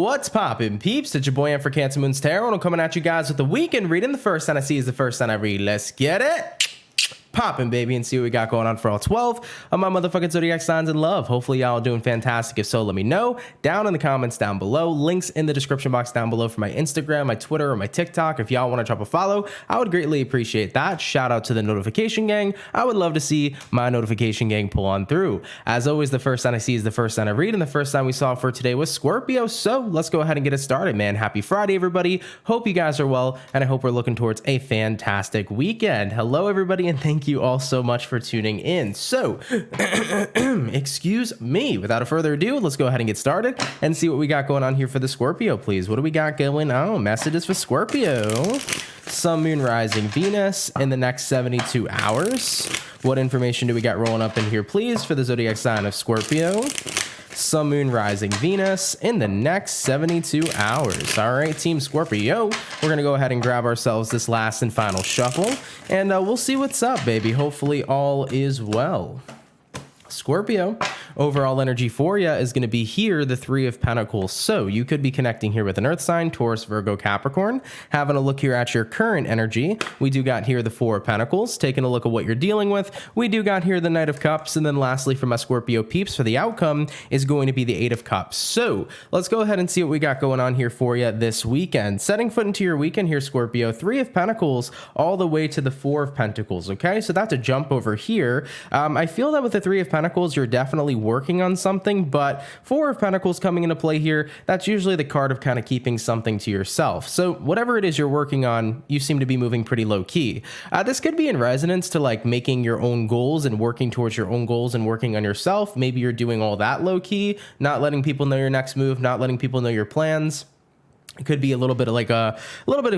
What's poppin', peeps? It's your boy for CancerMoonsTarot, and I'm coming at you guys with the weekend reading. The first sign I see is the first sign I read. Let's get it poppin', baby, and see what we got going on for all 12 of my motherfucking zodiac signs in love. Hopefully y'all are doing fantastic. If so, let me know down in the comments down below. Links in the description box down below for my Instagram, my Twitter, or my TikTok. If y'all want to drop a follow, I would greatly appreciate that. Shout out to the notification gang. I would love to see my notification gang pull on through. As always, the first sign I see is the first sign I read, and the first sign we saw for today was Scorpio. So let's go ahead and get it started, man. Happy Friday, everybody. Hope you guys are well, and I hope we're looking towards a fantastic weekend. Hello, everybody, and thank you all so much for tuning in. So excuse me, without a further ado, let's go ahead and get started and see what we got going on here for the Scorpio, please. What do we got going on? Messages for Scorpio. Sun, Moon, Rising, Venus in the next 72 hours. What information do we got rolling up in here, please, for the zodiac sign of Scorpio? Sun, Moon, Rising, Venus in the next 72 hours. All right, Team Scorpio, we're going to go ahead and grab ourselves this last and final shuffle, and we'll see what's up, baby. Hopefully all is well. Scorpio, overall energy for you is going to be here, the Three of Pentacles. So you could be connecting here with an earth sign, Taurus, Virgo, Capricorn. Having a look here at your current energy, we do got here the Four of Pentacles. Taking a look at what you're dealing with, we do got here the Knight of Cups. And then lastly, for my Scorpio peeps, for the outcome is going to be the Eight of Cups. So let's go ahead and see what we got going on here for you this weekend. Setting foot into your weekend here, Scorpio, Three of Pentacles all the way to the Four of Pentacles. Okay, so that's a jump over here. I feel that with the Three of Pentacles, you're definitely working on something, but Four of Pentacles coming into play here, that's usually the card of kind of keeping something to yourself. So whatever it is you're working on, you seem to be moving pretty low key. This could be in resonance to like making your own goals and working towards your own goals and working on yourself. Maybe you're doing all that low key, not letting people know your next move, not letting people know your plans. It could be a little bit of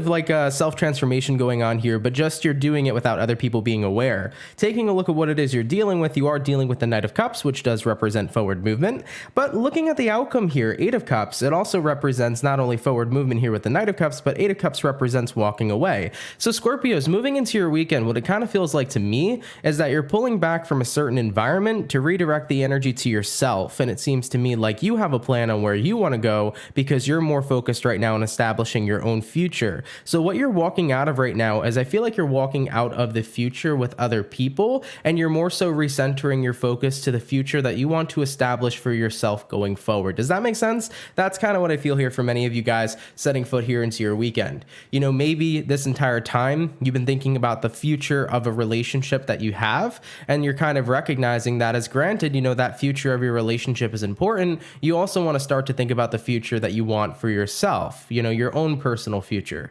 like a self-transformation going on here, but just you're doing it without other people being aware. Taking a look at what it is you're dealing with, you are dealing with the Knight of Cups, which does represent forward movement. But looking at the outcome here, Eight of Cups, it also represents not only forward movement here with the Knight of Cups, but Eight of Cups represents walking away. So Scorpios, moving into your weekend, what it kind of feels like to me is that you're pulling back from a certain environment to redirect the energy to yourself. And it seems to me like you have a plan on where you want to go because you're more focused right now on establishing your own future. So what you're walking out of right now is I feel like you're walking out of the future with other people, and you're more so recentering your focus to the future that you want to establish for yourself going forward. Does that make sense? That's kind of what I feel here for many of you guys setting foot here into your weekend. You know, maybe this entire time you've been thinking about the future of a relationship that you have, and you're kind of recognizing that as granted, you know, that future of your relationship is important. You also want to start to think about the future that you want for yourself. You know, your own personal future.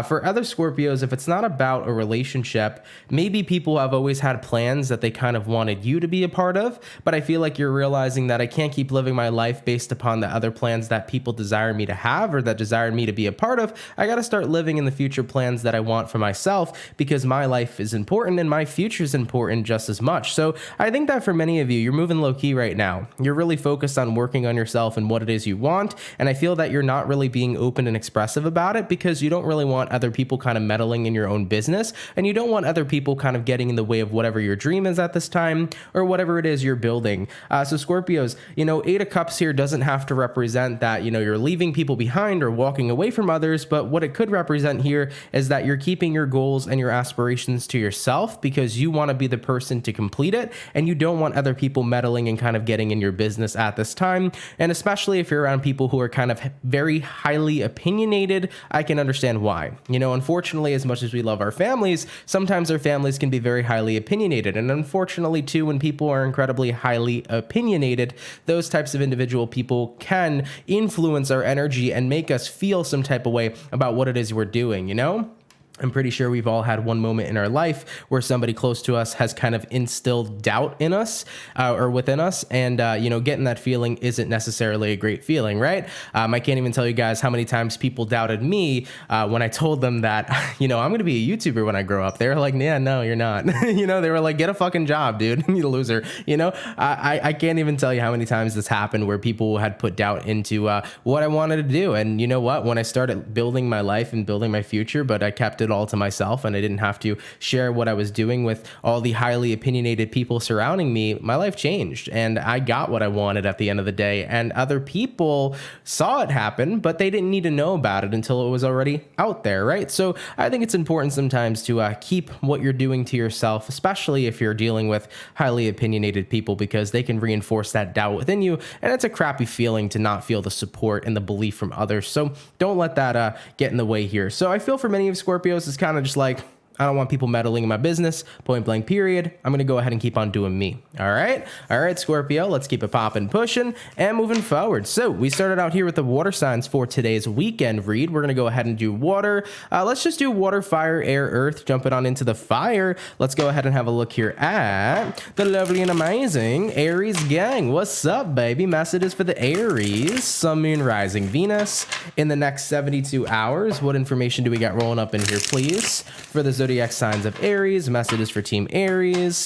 For other Scorpios, if it's not about a relationship, maybe people have always had plans that they kind of wanted you to be a part of, but I feel like you're realizing that I can't keep living my life based upon the other plans that people desire me to have or that desire me to be a part of. I got to start living in the future plans that I want for myself because my life is important and my future is important just as much. So I think that for many of you, you're moving low key right now. You're really focused on working on yourself and what it is you want, and I feel that you're not really being open and expressive about it because you don't really want other people kind of meddling in your own business, and you don't want other people kind of getting in the way of whatever your dream is at this time or whatever it is you're building. So Scorpios, you know, Eight of Cups here doesn't have to represent that, you know, you're leaving people behind or walking away from others, but what it could represent here is that you're keeping your goals and your aspirations to yourself because you want to be the person to complete it, and you don't want other people meddling and kind of getting in your business at this time. And especially if you're around people who are kind of very highly opinionated, I can understand why. You know, unfortunately, as much as we love our families, sometimes our families can be very highly opinionated. And unfortunately, too, when people are incredibly highly opinionated, those types of individual people can influence our energy and make us feel some type of way about what it is we're doing, you know? I'm pretty sure we've all had one moment in our life where somebody close to us has kind of instilled doubt in us or within us. And, you know, getting that feeling isn't necessarily a great feeling, right? I can't even tell you guys how many times people doubted me when I told them that, you know, I'm going to be a YouTuber when I grow up. They were like, yeah, no, you're not. You know, they were like, get a fucking job, dude. You loser. You know, I can't even tell you how many times this happened where people had put doubt into what I wanted to do. And you know what? When I started building my life and building my future, but I kept it it all to myself and I didn't have to share what I was doing with all the highly opinionated people surrounding me, my life changed and I got what I wanted at the end of the day. And other people saw it happen, but they didn't need to know about it until it was already out there, right? So I think it's important sometimes to keep what you're doing to yourself, especially if you're dealing with highly opinionated people, because they can reinforce that doubt within you. And it's a crappy feeling to not feel the support and the belief from others. So don't let that get in the way here. So I feel for many of Scorpios, it's kind of just like, I don't want people meddling in my business, point blank period. I'm going to go ahead and keep on doing me. All right, Scorpio, let's keep it popping, pushing, and moving forward. So we started out here with the water signs for today's weekend read. We're going to go ahead and do water. Let's just do water, fire, air, earth, jumping on into the fire. Let's go ahead and have a look here at the lovely and amazing Aries gang. What's up, baby? Messages for the Aries, Sun, Moon, Rising, Venus in the next 72 hours. What information do we got rolling up in here, please? For the zodiac signs of Aries, messages for Team Aries,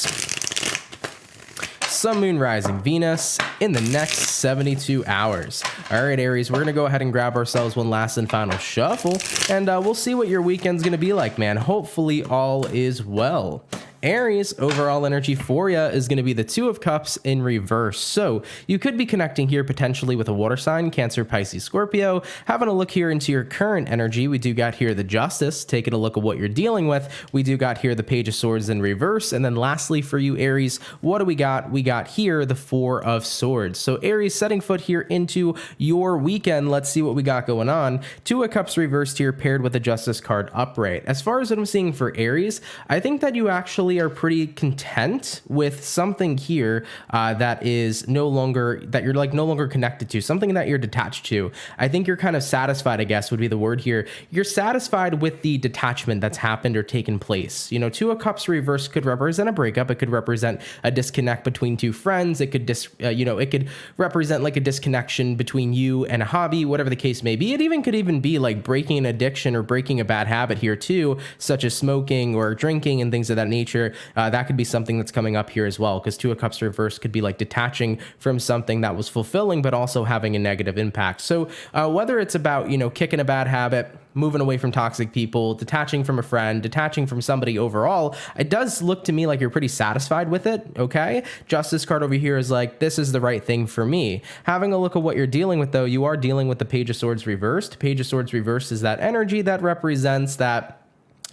Sun, Moon, Rising, Venus in the next 72 hours. All right, Aries, we're going to go ahead and grab ourselves one last and final shuffle, and we'll see what your weekend's going to be like, man. Hopefully all is well. Aries, overall energy for you is going to be the Two of Cups in reverse. So you could be connecting here potentially with a water sign, Cancer, Pisces, Scorpio. Having a look here into your current energy, we do got here the Justice, taking a look at what you're dealing with. We do got here the Page of Swords in reverse. And then lastly for you, Aries, what do we got? We got here the Four of Swords. So Aries, setting foot here into your weekend. Let's see what we got going on. Two of Cups reversed here, paired with the Justice card upright. As far as what I'm seeing for Aries, I think that you actually are pretty content with something here that is no longer, that you're like no longer connected to, something that you're detached to. I think you're kind of satisfied, I guess would be the word here. You're satisfied with the detachment that's happened or taken place. You know, Two of Cups reverse could represent a breakup. It could represent a disconnect between two friends. It could it could represent like a disconnection between you and a hobby, whatever the case may be. It even could even be like breaking an addiction or breaking a bad habit here too, such as smoking or drinking and things of that nature. That could be something that's coming up here as well, because Two of Cups reverse could be like detaching from something that was fulfilling, but also having a negative impact. So whether it's about, kicking a bad habit, moving away from toxic people, detaching from a friend, detaching from somebody overall, it does look to me like you're pretty satisfied with it, okay? Justice card over here is like, this is the right thing for me. Having a look at what you're dealing with, though, you are dealing with the Page of Swords reversed. Page of Swords reversed is that energy that represents that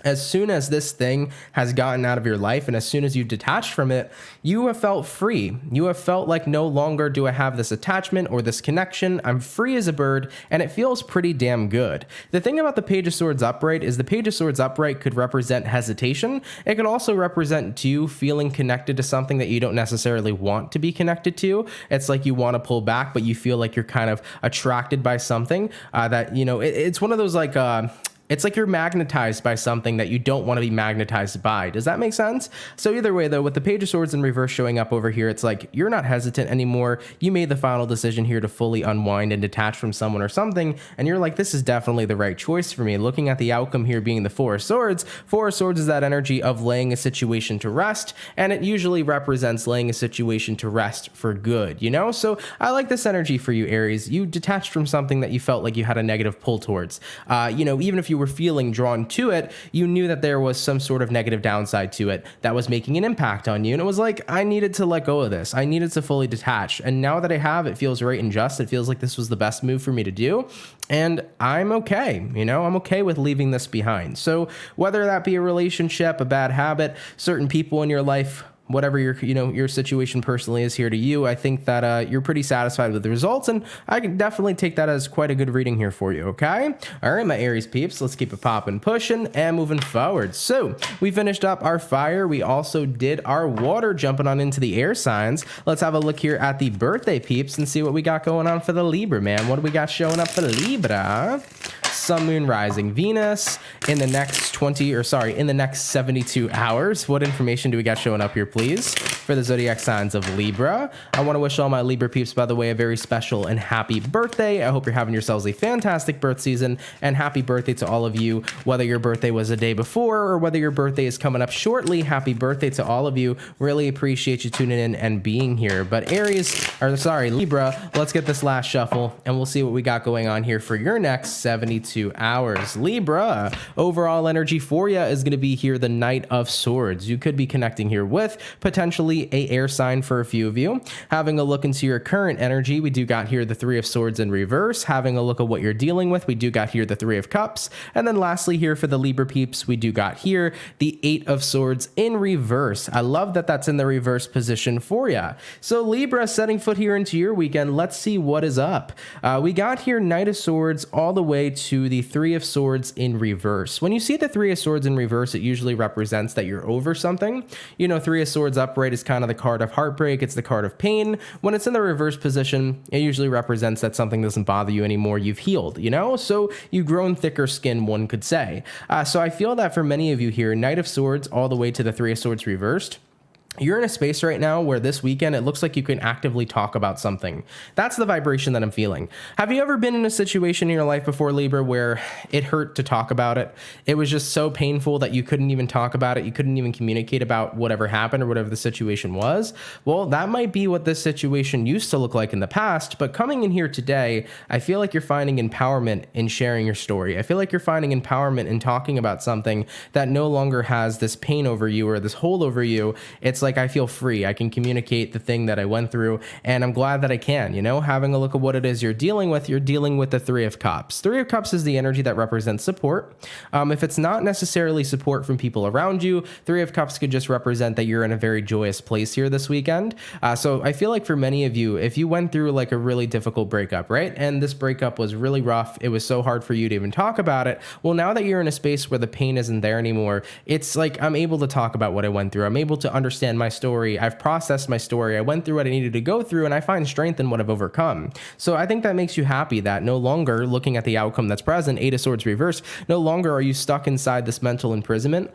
as soon as this thing has gotten out of your life and as soon as you detached from it, you have felt free. You have felt like no longer do I have this attachment or this connection. I'm free as a bird, and it feels pretty damn good. The thing about the Page of Swords upright is the Page of Swords upright could represent hesitation. It could also represent you feeling connected to something that you don't necessarily want to be connected to. It's like you want to pull back, but you feel like you're kind of attracted by something that, it's one of those like, it's like you're magnetized by something that you don't want to be magnetized by. Does that make sense? So either way, though, with the Page of Swords in reverse showing up over here, it's like you're not hesitant anymore. You made the final decision here to fully unwind and detach from someone or something, and you're like, this is definitely the right choice for me. Looking at the outcome here being the Four of Swords. Four of Swords is that energy of laying a situation to rest, and it usually represents laying a situation to rest for good, So I like this energy for you, Aries. You detached from something that you felt like you had a negative pull towards. Even if you were feeling drawn to it, you knew that there was some sort of negative downside to it that was making an impact on you. And it was like, I needed to let go of this. I needed to fully detach. And now that I have, it feels right and just. It feels like this was the best move for me to do. And I'm okay. I'm okay with leaving this behind. So whether that be a relationship, a bad habit, certain people in your life, whatever your situation personally is here to you, I think that you're pretty satisfied with the results, and I can definitely take that as quite a good reading here for you, okay? All right, my Aries peeps, let's keep it popping, pushing, and moving forward. So we finished up our fire. We also did our water, jumping on into the air signs. Let's have a look here at the birthday peeps and see what we got going on for the Libra, man. What do we got showing up for Libra? Sun, Moon, Rising, Venus in the next 72 hours. What information do we got showing up here, please? for the zodiac signs of Libra. I want to wish all my Libra peeps, by the way, a very special and happy birthday. I hope you're having yourselves a fantastic birth season, and happy birthday to all of you, whether your birthday was a day before or whether your birthday is coming up shortly. Happy birthday to all of you. Really appreciate you tuning in and being here. But Libra, let's get this last shuffle and we'll see what we got going on here for your next 72 hours. Libra, overall energy for you is going to be here the Knight of Swords. You could be connecting here with potentially a air sign for a few of you. Having a look into your current energy, we do got here the Three of Swords in reverse. Having a look at what you're dealing with, we do got here the Three of Cups. And then lastly here for the Libra peeps, we do got here the Eight of Swords in reverse. I love that that's in the reverse position for you. So Libra, setting foot here into your weekend, let's see what is up. We got here Knight of Swords all the way to the Three of Swords in reverse. When you see the Three of Swords in reverse, it usually represents that you're over something. You know, Three of Swords upright is kind of the card of heartbreak. It's the card of pain. When it's in the reverse position, it usually represents that something doesn't bother you anymore. You've healed, you know? So you've grown thicker skin, one could say. So I feel that for many of you here, Knight of Swords all the way to the Three of Swords reversed, you're in a space right now where this weekend, it looks like you can actively talk about something. That's the vibration that I'm feeling. Have you ever been in a situation in your life before, Libra, where it hurt to talk about it? It was just so painful that you couldn't even talk about it. You couldn't even communicate about whatever happened or whatever the situation was. Well, that might be what this situation used to look like in the past, but coming in here today, I feel like you're finding empowerment in sharing your story. I feel like you're finding empowerment in talking about something that no longer has this pain over you or this hold over you. It's like I feel free. I can communicate the thing that I went through, and I'm glad that I can, you know, having a look at what it is you're dealing with the Three of Cups. Three of Cups is the energy that represents support. If it's not necessarily support from people around you, Three of Cups could just represent that you're in a very joyous place here this weekend. So I feel like for many of you, if you went through like a really difficult breakup, right? And this breakup was really rough. It was so hard for you to even talk about it. Well, now that you're in a space where the pain isn't there anymore, it's like I'm able to talk about what I went through. I'm able to understand my story. I've processed my story. I went through what I needed to go through, and I find strength in what I've overcome. So I think that makes you happy that no longer looking at the outcome that's present, Eight of Swords reverse, no longer are you stuck inside this mental imprisonment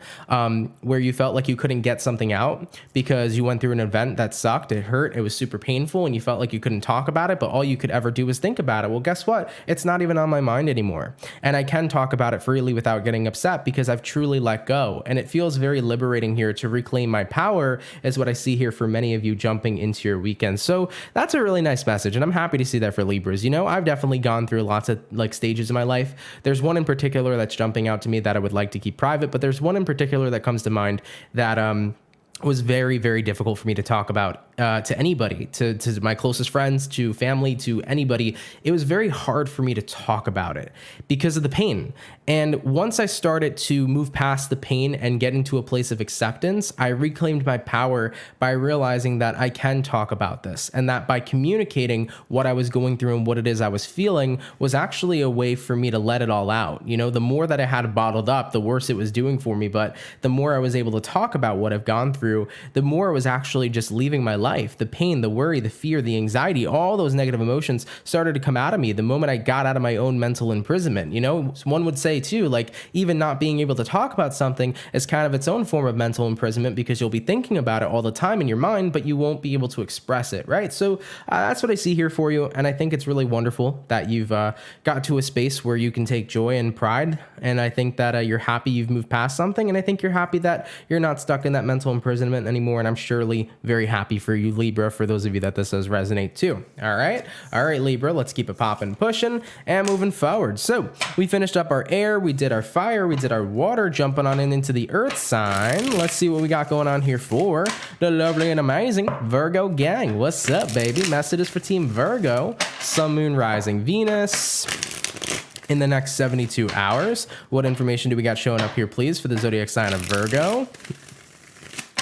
where you felt like you couldn't get something out because you went through an event that sucked. It hurt. It was super painful, and you felt like you couldn't talk about it, but all you could ever do was think about it. Well, guess what? It's not even on my mind anymore. And I can talk about it freely without getting upset because I've truly let go. And it feels very liberating here to reclaim my power is what I see here for many of you jumping into your weekend. So that's a really nice message, and I'm happy to see that for Libras. You know, I've definitely gone through lots of like stages in my life. There's one in particular that's jumping out to me that I would like to keep private, but there's one in particular that comes to mind that was very, very difficult for me to talk about to anybody, to my closest friends, to family, to anybody. It was very hard for me to talk about it because of the pain. And once I started to move past the pain and get into a place of acceptance, I reclaimed my power by realizing that I can talk about this, and that by communicating what I was going through and what it is I was feeling was actually a way for me to let it all out. You know, the more that I had bottled up, the worse it was doing for me. But the more I was able to talk about what I've gone through, the more it was actually just leaving my life. The pain, the worry, the fear, the anxiety, all those negative emotions started to come out of me the moment I got out of my own mental imprisonment. You know, one would say too, like even not being able to talk about something is kind of its own form of mental imprisonment because you'll be thinking about it all the time in your mind, but you won't be able to express it, right? So that's what I see here for you. And I think it's really wonderful that you've got to a space where you can take joy and pride. And I think that you're happy you've moved past something. And I think you're happy that you're not stuck in that mental imprisonment anymore. And I'm surely very happy for you, Libra, for those of you that this does resonate too. All right, Libra, let's keep it popping, pushing, and moving forward. So we finished up our air, we did our fire, we did our water, jumping on into the earth sign. Let's see what we got going on here for the lovely and amazing Virgo gang. What's up, baby? Messages for Team Virgo. Sun, Moon, Rising, Venus in the next 72 hours. What information do we got showing up here, please, for the zodiac sign of Virgo?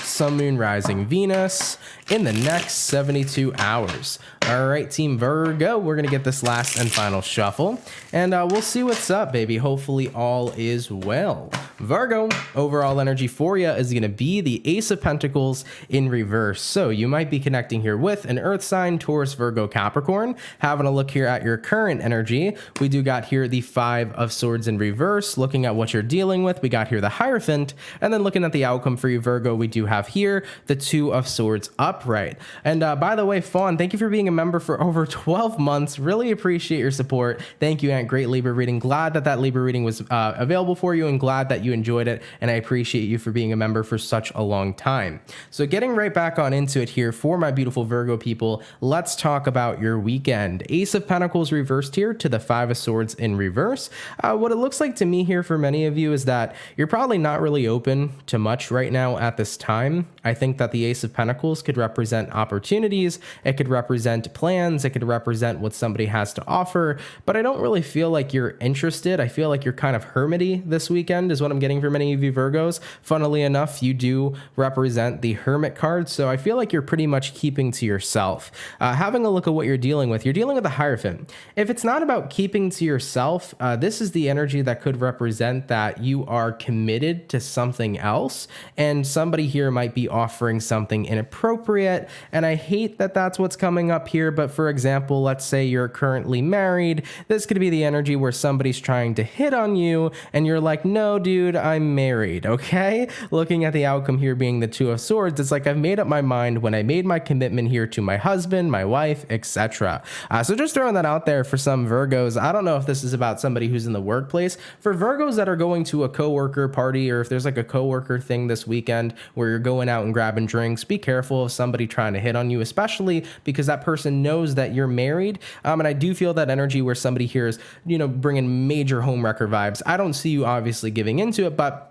Sun, Moon, Rising, Venus in the next 72 hours. All right, Team Virgo, we're going to get this last and final shuffle, and we'll see what's up, baby. Hopefully all is well. Virgo, overall energy for you is going to be the Ace of Pentacles in reverse. So you might be connecting here with an earth sign, Taurus, Virgo, Capricorn. Having a look here at your current energy, we do got here the Five of Swords in reverse. Looking at what you're dealing with, we got here the Hierophant. And then looking at the outcome for you, Virgo, we do have here the Two of Swords upright. And by the way, Fawn, thank you for being a member for over 12 months. Really appreciate your support. Thank you, Aunt. Great Libra reading. Glad that Libra reading was available for you, and glad that you enjoyed it, and I appreciate you for being a member for such a long time. So getting right back on into it here for my beautiful Virgo people, let's talk about your weekend. Ace of Pentacles reversed here to the Five of Swords in reverse. What it looks like to me here for many of you is that you're probably not really open to much right now at this time. I think that the Ace of Pentacles could represent opportunities, it could represent plans, it could represent what somebody has to offer, but I don't really feel like you're interested. I feel like you're kind of hermity this weekend is what I'm getting from many of you Virgos. Funnily enough, you do represent the Hermit card, so I feel like you're pretty much keeping to yourself. Having a look at what you're dealing with the Hierophant. If it's not about keeping to yourself, this is the energy that could represent that you are committed to something else, and somebody here might be offering something inappropriate, and I hate that that's what's coming up here, but for example, let's say you're currently married. This could be the energy where somebody's trying to hit on you, and you're like, no, dude, I'm married, okay? Looking at the outcome here being the Two of Swords, it's like I've made up my mind when I made my commitment here to my husband, my wife, etc. So just throwing that out there for some Virgos. I don't know if this is about somebody who's in the workplace. For Virgos that are going to a coworker party, or if there's like a coworker thing this weekend where you're going out and grabbing drinks, be careful of somebody trying to hit on you, especially because that person knows that you're married. And I do feel that energy where somebody here is, bringing major homewrecker vibes. I don't see you obviously giving into it, but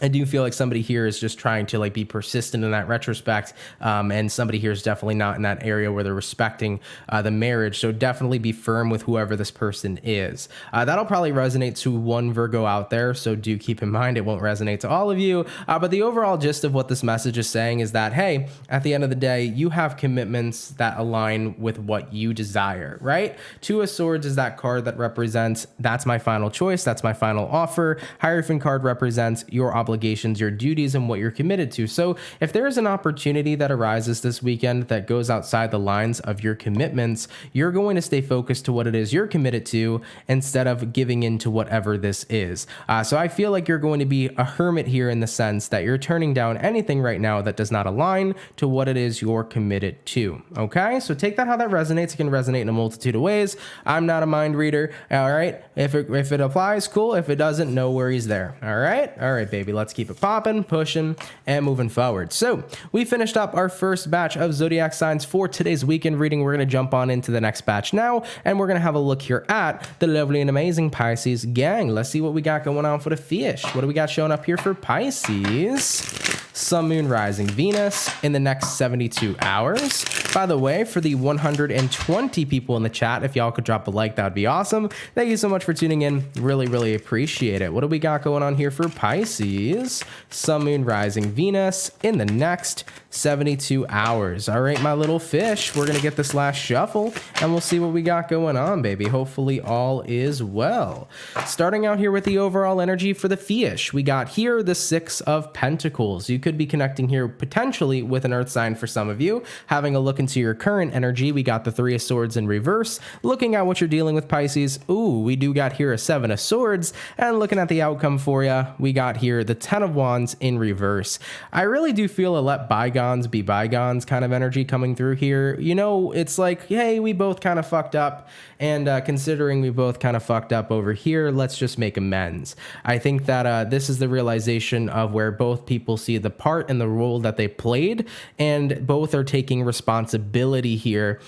I do feel like somebody here is just trying to be persistent in that retrospect, and somebody here is definitely not in that area where they're respecting the marriage. So definitely be firm with whoever this person is. That'll probably resonate to one Virgo out there, so do keep in mind it won't resonate to all of you. But the overall gist of what this message is saying is that, hey, at the end of the day, you have commitments that align with what you desire, right? Two of Swords is that card that represents, that's my final choice, that's my final offer. Hierophant card represents your obligations, your duties, and what you're committed to. So if there is an opportunity that arises this weekend that goes outside the lines of your commitments, you're going to stay focused to what it is you're committed to instead of giving in to whatever this is. So I feel like you're going to be a hermit here in the sense that you're turning down anything right now that does not align to what it is you're committed to. Okay, so take that how that resonates. It can resonate in a multitude of ways. I'm not a mind reader. All right, if it applies, cool. If it doesn't, no worries there. All right, baby. Let's keep it popping, pushing, and moving forward. So we finished up our first batch of zodiac signs for today's weekend reading. We're going to jump on into the next batch now, and we're going to have a look here at the lovely and amazing Pisces gang. Let's see what we got going on for the fish. What do we got showing up here for Pisces? Sun, Moon, Rising, Venus in the next 72 hours. By the way, for the 120 people in the chat, if y'all could drop a like, that would be awesome. Thank you so much for tuning in. Really, really appreciate it. What do we got going on here for Pisces? Sun, Moon, Rising, Venus in the next 72 hours. All right, my little fish, we're going to get this last shuffle, and we'll see what we got going on, baby. Hopefully all is well. Starting out here with the overall energy for the fish, we got here the Six of Pentacles. You could be connecting here potentially with an earth sign for some of you. Having a look into your current energy, we got the Three of Swords in reverse. Looking at what you're dealing with, Pisces, ooh, we do got here a Seven of Swords, and looking at the outcome for you, we got here the Ten of Wands in reverse. I really do feel a let bygones be bygones kind of energy coming through here. It's like, hey, we both kind of fucked up, and considering we both kind of fucked up over here, let's just make amends. I think that this is the realization of where both people see the part and the role that they played, and both are taking responsibility here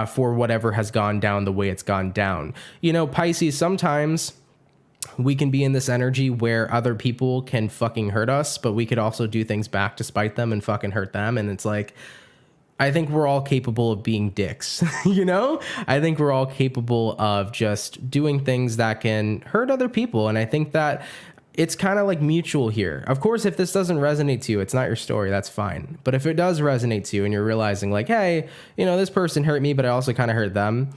for whatever has gone down the way it's gone down. Pisces, sometimes we can be in this energy where other people can fucking hurt us, but we could also do things back to spite them and fucking hurt them. And it's like, I think we're all capable of being dicks, I think we're all capable of just doing things that can hurt other people. And I think that it's kind of like mutual here. Of course, if this doesn't resonate to you, it's not your story, that's fine. But if it does resonate to you and you're realizing like, hey, this person hurt me, but I also kind of hurt them,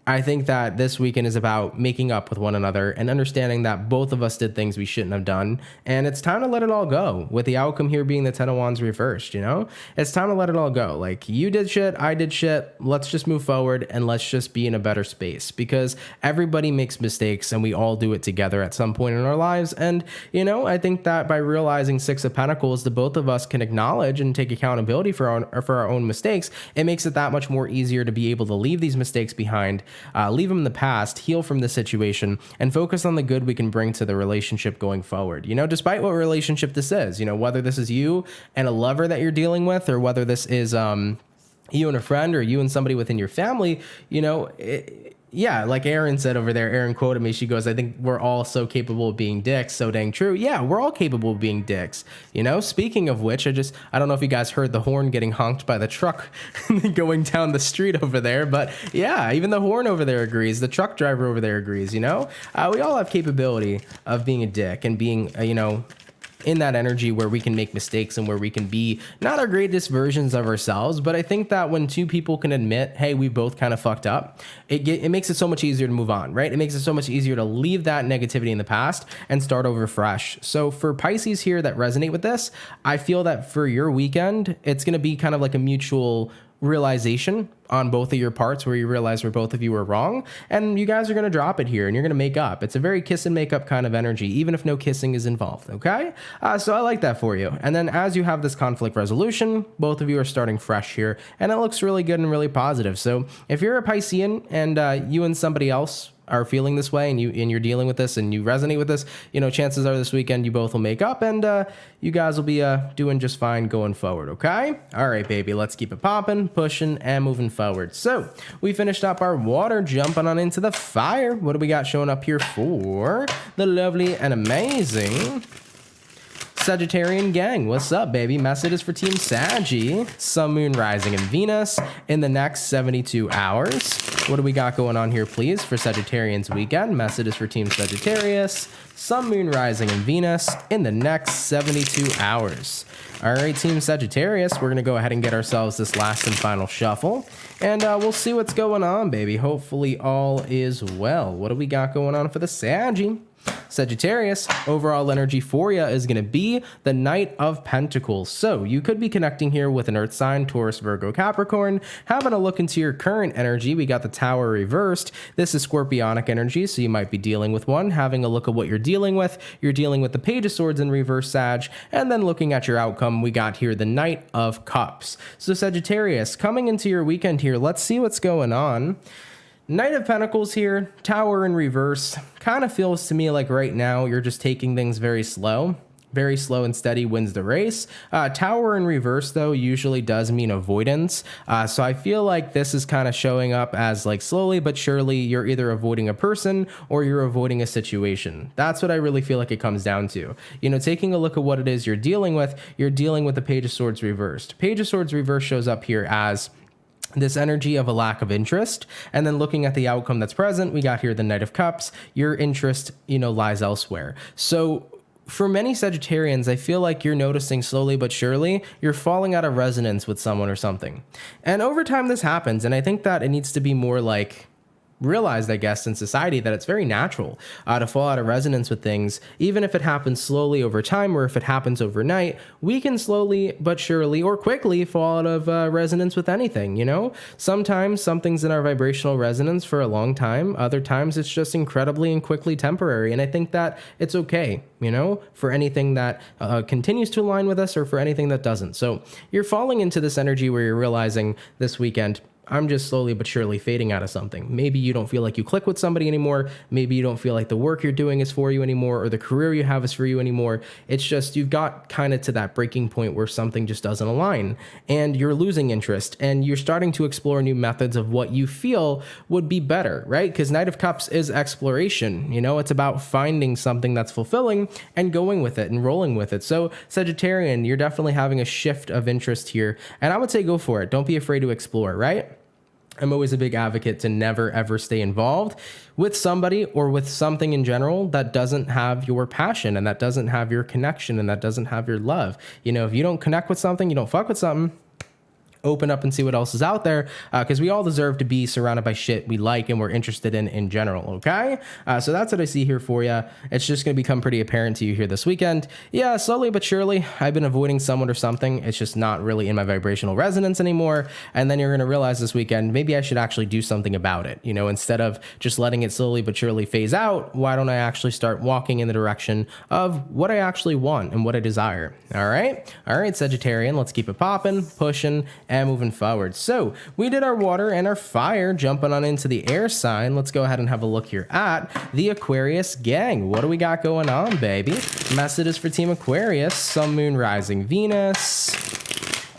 I think that this weekend is about making up with one another and understanding that both of us did things we shouldn't have done. And it's time to let it all go, with the outcome here being the 10 of Wands reversed, you know? It's time to let it all go. Like, you did shit, I did shit. Let's just move forward and let's just be in a better space, because everybody makes mistakes and we all do it together at some point in our lives. And, you know, I think that by realizing Six of Pentacles, the both of us can acknowledge and take accountability for our own mistakes. It makes it that much more easier to be able to leave these mistakes behind, leave them in the past, heal from the situation, and focus on the good we can bring to the relationship going forward. You know, despite what relationship this is, you know, whether this is you and a lover that you're dealing with, or whether this is you and a friend, or you and somebody within your family, you know, yeah, like Erin said over there, Erin quoted me, she goes, I think we're all so capable of being dicks. So dang true. Yeah, we're all capable of being dicks. You know, speaking of which, I don't know if you guys heard the horn getting honked by the truck going down the street over there, but yeah, even the horn over there agrees. The truck driver over there agrees, you know? We all have capability of being a dick and being, you know, in that energy where we can make mistakes and where we can be not our greatest versions of ourselves. But I think that when two people can admit, hey, we both kind of fucked up, it makes it so much easier to move on, right? It makes it so much easier to leave that negativity in the past and start over fresh. So for Pisces here that resonate with this, I feel that for your weekend, it's going to be kind of like a mutual realization on both of your parts, where you realize where both of you were wrong, and you guys are going to drop it here and you're going to make up. It's a very kiss and make up kind of energy, even if no kissing is involved. Okay. So I like that for you. And then as you have this conflict resolution, both of you are starting fresh here, and it looks really good and really positive. So if you're a Piscean and you and somebody else are feeling this way, and you're dealing with this and you resonate with this, you know, chances are this weekend you both will make up, and you guys will be doing just fine going forward. Okay. All right, baby, let's keep it popping, pushing, and moving forward. So we finished up our water, jumping on into the fire. What do we got showing up here for the lovely and amazing Sagittarian gang? What's up, baby? Message is for Team Saggy. Sun, Moon, Rising, and Venus in the next 72 hours. What do we got going on here, please, for Sagittarian's weekend? Message is for Team Sagittarius. Sun, Moon, Rising, and Venus in the next 72 hours. All right, Team Sagittarius, we're going to go ahead and get ourselves this last and final shuffle, and we'll see what's going on, baby. Hopefully all is well. What do we got going on for the Saggy? Sagittarius, overall energy for you is going to be the Knight of Pentacles. So you could be connecting here with an earth sign, Taurus, Virgo, Capricorn. Having a look into your current energy, we got the Tower reversed. This is Scorpionic energy, so you might be dealing with one. Having a look at what you're dealing with the Page of Swords in reverse, Sag. And then looking at your outcome, we got here the Knight of Cups. So Sagittarius, coming into your weekend here, let's see what's going on. Knight of Pentacles here, Tower in reverse. Kind of feels to me like right now you're just taking things very slow. Very slow and steady wins the race. Tower in reverse, though, usually does mean avoidance. So I feel like this is kind of showing up as like slowly but surely you're either avoiding a person or you're avoiding a situation. That's what I really feel like it comes down to. You know, taking a look at what it is you're dealing with the Page of Swords reversed. Page of Swords reversed shows up here as this energy of a lack of interest, and then looking at the outcome that's present, we got here the Knight of Cups. Your interest, you know, lies elsewhere. So for many Sagittarians, I feel like you're noticing slowly but surely you're falling out of resonance with someone or something. And over time this happens, and I think that it needs to be more like realized, I guess, in society, that it's very natural to fall out of resonance with things, even if it happens slowly over time or if it happens overnight. We can slowly but surely or quickly fall out of resonance with anything, you know? Sometimes something's in our vibrational resonance for a long time. Other times it's just incredibly and quickly temporary. And I think that it's okay, you know, for anything that continues to align with us or for anything that doesn't. So you're falling into this energy where you're realizing this weekend, I'm just slowly but surely fading out of something. Maybe you don't feel like you click with somebody anymore. Maybe you don't feel like the work you're doing is for you anymore, or the career you have is for you anymore. It's just you've got kind of to that breaking point where something just doesn't align and you're losing interest and you're starting to explore new methods of what you feel would be better, right? Because Knight of Cups is exploration. You know, it's about finding something that's fulfilling and going with it and rolling with it. So Sagittarian, you're definitely having a shift of interest here. And I would say go for it. Don't be afraid to explore, right? I'm always a big advocate to never, ever stay involved with somebody or with something in general that doesn't have your passion and that doesn't have your connection and that doesn't have your love. You know, if you don't connect with something, you don't fuck with something, open up and see what else is out there, because we all deserve to be surrounded by shit we like and we're interested in general. Okay, so that's what I see here for you. It's just going to become pretty apparent to you here this weekend. Yeah, slowly but surely I've been avoiding someone or something. It's just not really in my vibrational resonance anymore, and then you're going to realize this weekend maybe I should actually do something about it. You know, instead of just letting it slowly but surely phase out, why don't I actually start walking in the direction of what I actually want and what I desire? All right, Sagittarian, let's keep it popping, pushing, and moving forward. So we did our water and our fire, jumping on into the air sign. Let's go ahead and have a look here at the Aquarius gang. What do we got going on, baby? Messages for Team Aquarius: Sun, Moon, Rising, Venus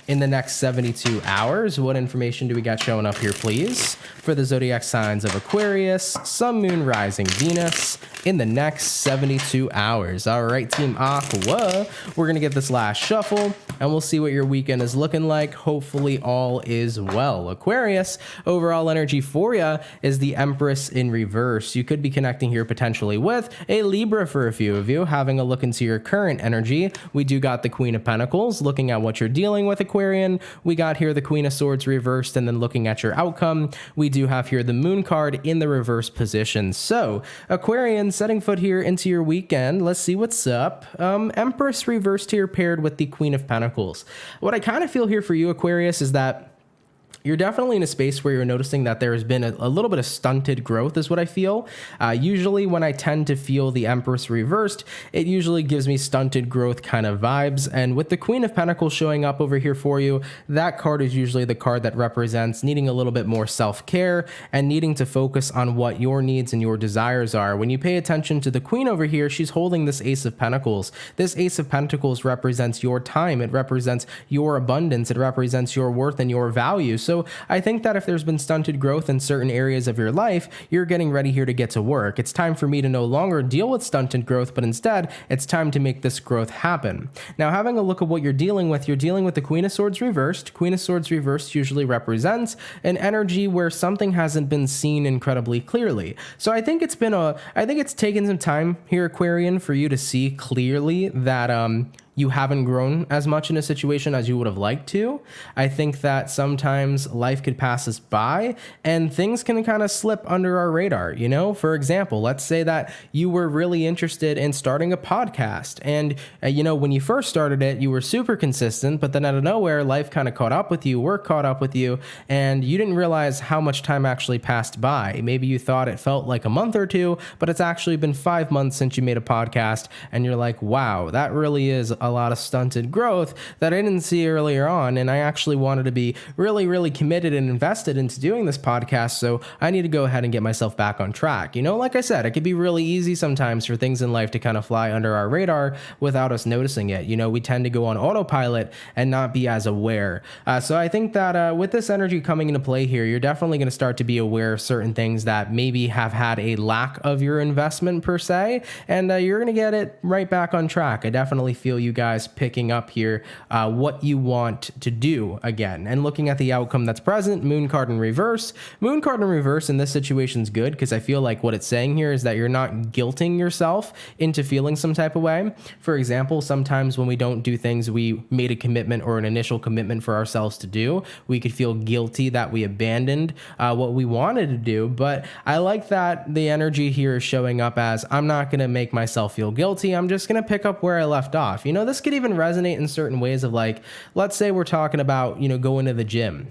in the next 72 hours. What information do we got showing up here, please, for the zodiac signs of Aquarius, Sun, Moon, Rising, Venus in the next 72 hours? All right, Team Aqua, we're gonna get this last shuffle and we'll see what your weekend is looking like. Hopefully all is well. Aquarius, overall energy for you is the Empress in reverse. You could be connecting here potentially with a Libra for a few of you. Having a look into your current energy, we do got the Queen of Pentacles. Looking at what you're dealing with, Aquarian, we got here the Queen of Swords reversed, and then looking at your outcome, we do have here the Moon card in the reverse position. So Aquarian, setting foot here into your weekend, let's see what's up. Empress reversed here paired with the Queen of Pentacles. What I kind of feel here for you, Aquarius, is that you're definitely in a space where you're noticing that there has been a little bit of stunted growth is what I feel. Usually when I tend to feel the Empress reversed, it usually gives me stunted growth kind of vibes. And with the Queen of Pentacles showing up over here for you, that card is usually the card that represents needing a little bit more self-care and needing to focus on what your needs and your desires are. When you pay attention to the Queen over here, she's holding this Ace of Pentacles. This Ace of Pentacles represents your time. It represents your abundance. It represents your worth and your value. So I think that if there's been stunted growth in certain areas of your life, you're getting ready here to get to work. It's time for me to no longer deal with stunted growth, but instead it's time to make this growth happen. Now, having a look at what you're dealing with the Queen of Swords reversed. Queen of Swords reversed usually represents an energy where something hasn't been seen incredibly clearly. So I think it's taken some time here, Aquarian, for you to see clearly that you haven't grown as much in a situation as you would have liked to. I think that sometimes life could pass us by and things can kind of slip under our radar. You know, for example, let's say that you were really interested in starting a podcast and, you know, when you first started it, you were super consistent, but then out of nowhere, life kind of caught up with you, work caught up with you, and you didn't realize how much time actually passed by. Maybe you thought it felt like a month or two, but it's actually been 5 months since you made a podcast, and you're like, wow, that really is a lot of stunted growth that I didn't see earlier on, and I actually wanted to be really committed and invested into doing this podcast, so I need to go ahead and get myself back on track. You know, like I said, it can be really easy sometimes for things in life to kind of fly under our radar without us noticing it. You know, we tend to go on autopilot and not be as aware. So I think that with this energy coming into play here, you're definitely going to start to be aware of certain things that maybe have had a lack of your investment per se, and you're going to get it right back on track. I definitely feel you guys picking up here what you want to do again. And looking at the outcome that's present, Moon card in reverse. Moon card in reverse in this situation is good because I feel like what it's saying here is that you're not guilting yourself into feeling some type of way. For example, sometimes when we don't do things we made a commitment or an initial commitment for ourselves to do, we could feel guilty that we abandoned what we wanted to do. But I like that the energy here is showing up as, I'm not going to make myself feel guilty. I'm just going to pick up where I left off. You know, this could even resonate in certain ways of, like, let's say we're talking about, you know, going to the gym.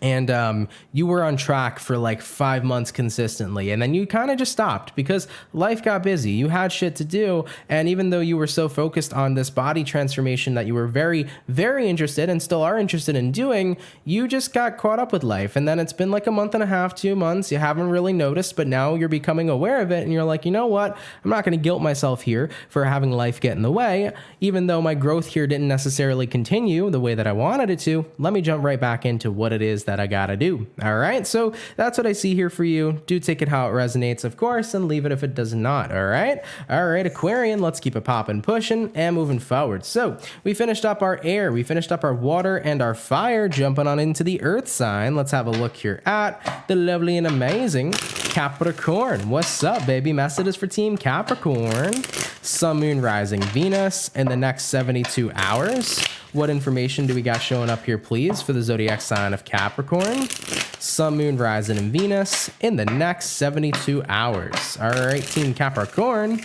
And you were on track for like 5 months consistently, and then you kind of just stopped because life got busy. You had shit to do, and even though you were so focused on this body transformation that you were very interested and still are interested in doing, you just got caught up with life. And then it's been like a month and a half, 2 months, you haven't really noticed, but now you're becoming aware of it, and you're like, you know what, I'm not going to guilt myself here for having life get in the way. Even though my growth here didn't necessarily continue the way that I wanted it to, let me jump right back into what it is that I gotta do. All right, so that's what I see here for you. Do take it how it resonates, of course, and leave it if it does not. All right, Aquarian, let's keep it popping, pushing, and moving forward. So we finished up our air, we finished up our water and our fire, jumping on into the earth sign. Let's have a look here at the lovely and amazing Capricorn. What's up, baby? Messages for Team Capricorn. Sun, Moon, Rising, Venus in the next 72 hours. What information do we got showing up here, please, for the zodiac sign of Capricorn? Sun, Moon, Rising, and Venus in the next 72 hours. All right, Team Capricorn.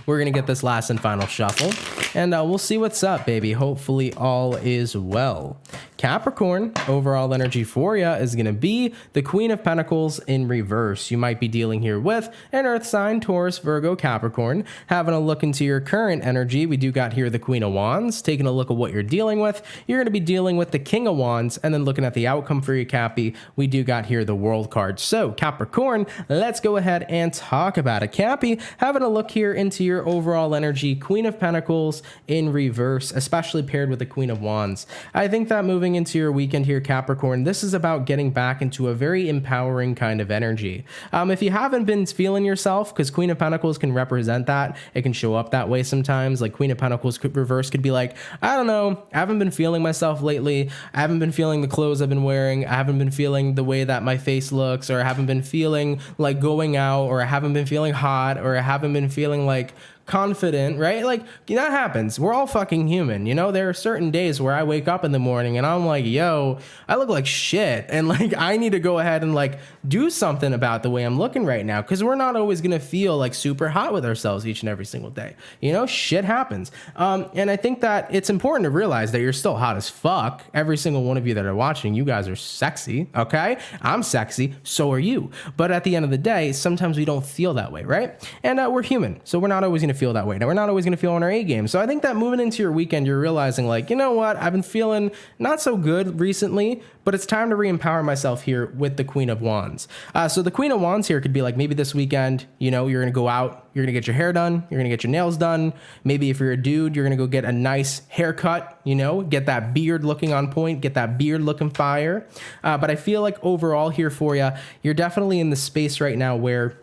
We're going to get this last and final shuffle, and we'll see what's up, baby. Hopefully all is well. Capricorn, overall energy for you is going to be the Queen of Pentacles in reverse. You might be dealing here with an earth sign, Taurus, Virgo, Capricorn. Having a look into your current energy, we do got here the Queen of Wands. Taking a look at what you're dealing with, you're going to be dealing with the King of Wands, and then looking at the outcome for you, Cappy, we do got here the World card. So Capricorn, let's go ahead and talk about it. Cappy, having a look here into your overall energy, Queen of Pentacles in reverse, especially paired with the Queen of Wands. I think that moving into your weekend here, Capricorn, this is about getting back into a very empowering kind of energy. If you haven't been feeling yourself, because Queen of Pentacles can represent that, it can show up that way sometimes. Like Queen of Pentacles reverse could be like, I don't know, I haven't been feeling myself lately. I haven't been feeling the clothes I've been wearing. I haven't been feeling the way that my face looks, or I haven't been feeling like going out, or I haven't been feeling hot, or I haven't been feeling like confident, right? Like that happens. We're all fucking human. You know, there are certain days where I wake up in the morning and I'm like, yo, I look like shit. And like, I need to go ahead and like do something about the way I'm looking right now. Cause we're not always going to feel like super hot with ourselves each and every single day. You know, shit happens. And I think that it's important to realize that you're still hot as fuck. Every single one of you that are watching, you guys are sexy. Okay. I'm sexy. So are you. But at the end of the day, sometimes we don't feel that way. Right. And we're human. So we're not always going to feel that way. Now, we're not always going to feel on our A game. So I think that moving into your weekend, you're realizing like, you know what? I've been feeling not so good recently, but it's time to re-empower myself here with the Queen of Wands. So the Queen of Wands here could be like, maybe this weekend, you know, you're going to go out, you're going to get your hair done, you're going to get your nails done. Maybe if you're a dude, you're going to go get a nice haircut, you know, get that beard looking on point, get that beard looking fire. But I feel like overall here for you, you're definitely in the space right now where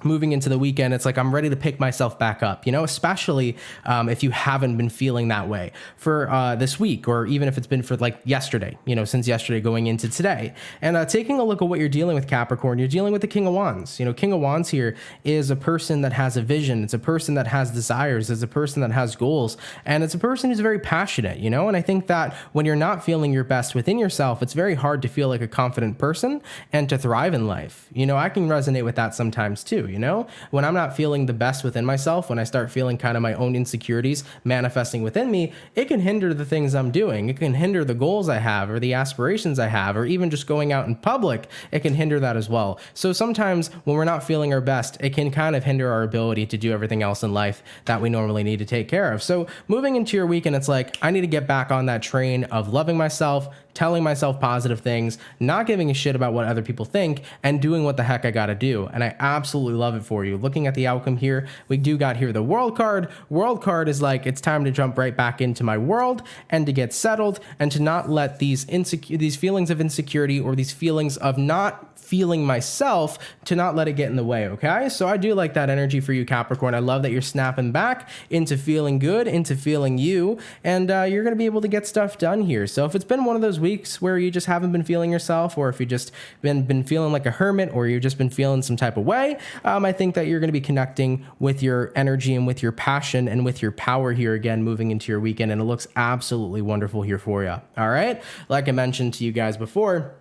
moving into the weekend, it's like I'm ready to pick myself back up, you know, especially if you haven't been feeling that way for this week, or even if it's been for like yesterday, you know, since yesterday going into today. And taking a look at what you're dealing with, Capricorn, you're dealing with the King of Wands. You know, King of Wands here is a person that has a vision. It's a person that has desires. It's a person that has goals. And it's a person who's very passionate, you know, and I think that when you're not feeling your best within yourself, it's very hard to feel like a confident person and to thrive in life. You know, I can resonate with that sometimes too. You know, when I'm not feeling the best within myself, when I start feeling kind of my own insecurities manifesting within me, it can hinder the things I'm doing. It can hinder the goals I have or the aspirations I have, or even just going out in public. It can hinder that as well. So sometimes when we're not feeling our best, it can kind of hinder our ability to do everything else in life that we normally need to take care of. So moving into your weekend, it's like, I need to get back on that train of loving myself, telling myself positive things, not giving a shit about what other people think, and doing what the heck I gotta do. And I absolutely love it for you. Looking at the outcome here, we do got here the World card. World card is like, it's time to jump right back into my world and to get settled, and to not let these feelings of insecurity, or these feelings of not feeling myself, to not let it get in the way. Okay, so I do like that energy for you, Capricorn. I love that you're snapping back into feeling good, into feeling you, and you're gonna be able to get stuff done here. So if it's been one of those weeks where you just haven't been feeling yourself, or if you just been feeling like a hermit, or you've just been feeling some type of way, I think that you're going to be connecting with your energy and with your passion and with your power here again moving into your weekend, and it looks absolutely wonderful here for you. All right, like I mentioned to you guys before,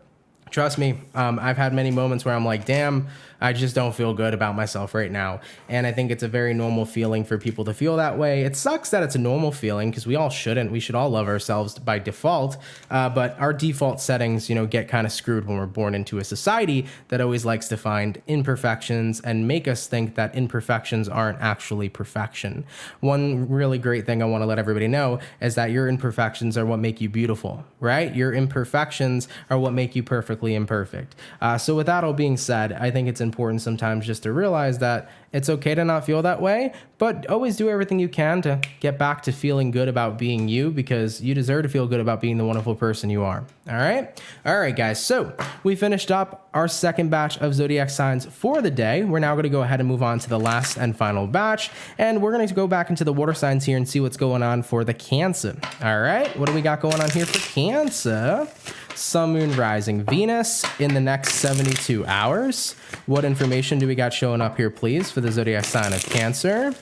trust me, I've had many moments where I'm like, damn, I just don't feel good about myself right now. And I think it's a very normal feeling for people to feel that way. It sucks that it's a normal feeling, because we all shouldn't. We should all love ourselves by default. But our default settings, you know, get kind of screwed when we're born into a society that always likes to find imperfections and make us think that imperfections aren't actually perfection. One really great thing I want to let everybody know is that your imperfections are what make you beautiful, right? Your imperfections are what make you perfectly imperfect. So with that all being said, I think it's important sometimes just to realize that it's okay to not feel that way, but always do everything you can to get back to feeling good about being you, because you deserve to feel good about being the wonderful person you are. All right, guys. So we finished up our second batch of zodiac signs for the day. We're now going to go ahead and move on to the last and final batch, and we're going to go back into the water signs here and see what's going on for the Cancer. All right, what do we got going on here for Cancer? Sun, Moon, Rising, Venus in the next 72 hours. What information do we got showing up here, please, for the zodiac sign of Cancer?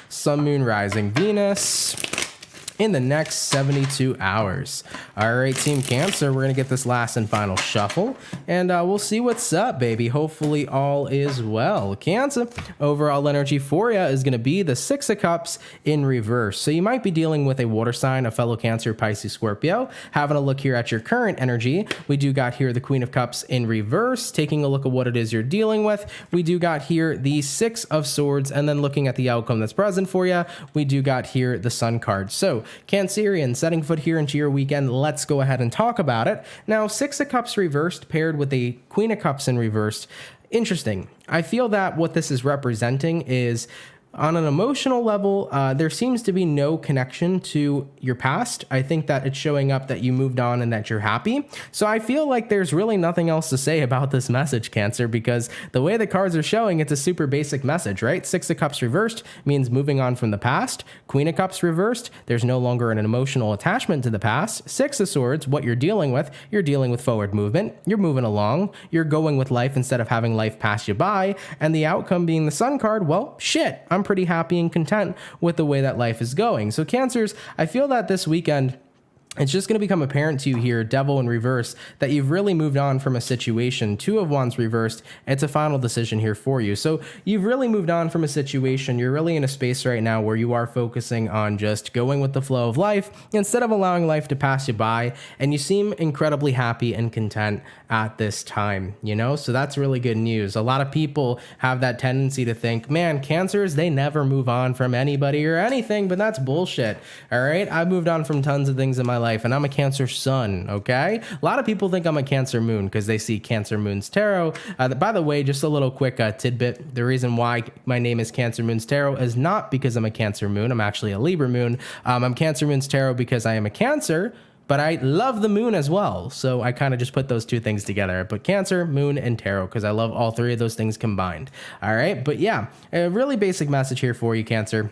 Sun, Moon, Rising, Venus in the next 72 hours. All right, Team Cancer, we're going to get this last and final shuffle, and we'll see what's up, baby. Hopefully all is well. Cancer, overall energy for you is going to be the Six of Cups in reverse. So you might be dealing with a water sign, a fellow Cancer, Pisces, Scorpio. Having a look here at your current energy, we do got here the Queen of Cups in reverse. Taking a look at what it is you're dealing with, we do got here the Six of Swords, and then looking at the outcome that's present for you, we do got here the Sun card. So Cancerian, setting foot here into your weekend, let's go ahead and talk about it. Now, Six of Cups reversed paired with a Queen of Cups in reversed. Interesting. I feel that what this is representing is, on an emotional level, there seems to be no connection to your past. I think that it's showing up that you moved on and that you're happy. So I feel like there's really nothing else to say about this message, Cancer, because the way the cards are showing, it's a super basic message, right? Six of Cups reversed means moving on from the past. Queen of Cups reversed, there's no longer an emotional attachment to the past. Six of Swords, what you're dealing with forward movement. You're moving along. You're going with life instead of having life pass you by. And the outcome being the Sun card, well, shit, I'm pretty happy and content with the way that life is going. So Cancers, I feel that this weekend, it's just going to become apparent to you here, Devil in reverse, that you've really moved on from a situation. Two of Wands reversed. It's a final decision here for you. So you've really moved on from a situation. You're really in a space right now where you are focusing on just going with the flow of life instead of allowing life to pass you by. And you seem incredibly happy and content at this time, you know? So that's really good news. A lot of people have that tendency to think, man, Cancers, they never move on from anybody or anything, but that's bullshit. All right. I've moved on from tons of things in my life, and I'm a Cancer sun, okay? A lot of people think I'm a Cancer moon because they see CancerMoonsTarot. By the way, just a little quick tidbit. The reason why my name is CancerMoonsTarot is not because I'm a Cancer moon. I'm actually a Libra moon. I'm CancerMoonsTarot because I am a Cancer, but I love the moon as well. So I kind of just put those two things together. I put Cancer, moon, and tarot because I love all three of those things combined. All right, but yeah, a really basic message here for you, Cancer.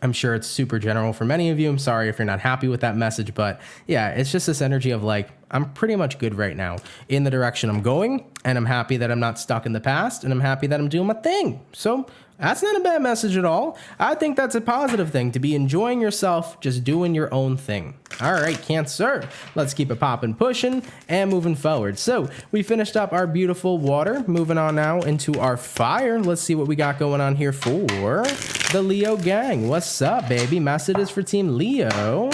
I'm sure it's super general for many of you. I'm sorry if you're not happy with that message, but yeah, it's just this energy of like, I'm pretty much good right now in the direction I'm going, and I'm happy that I'm not stuck in the past, and I'm happy that I'm doing my thing. So that's not a bad message at all. I think that's a positive thing, to be enjoying yourself, just doing your own thing. All right, Cancer, let's keep it popping, pushing, and moving forward. So we finished up our beautiful water. Moving on now into our fire. Let's see what we got going on here for the Leo gang. What's up, baby? Messages for Team Leo.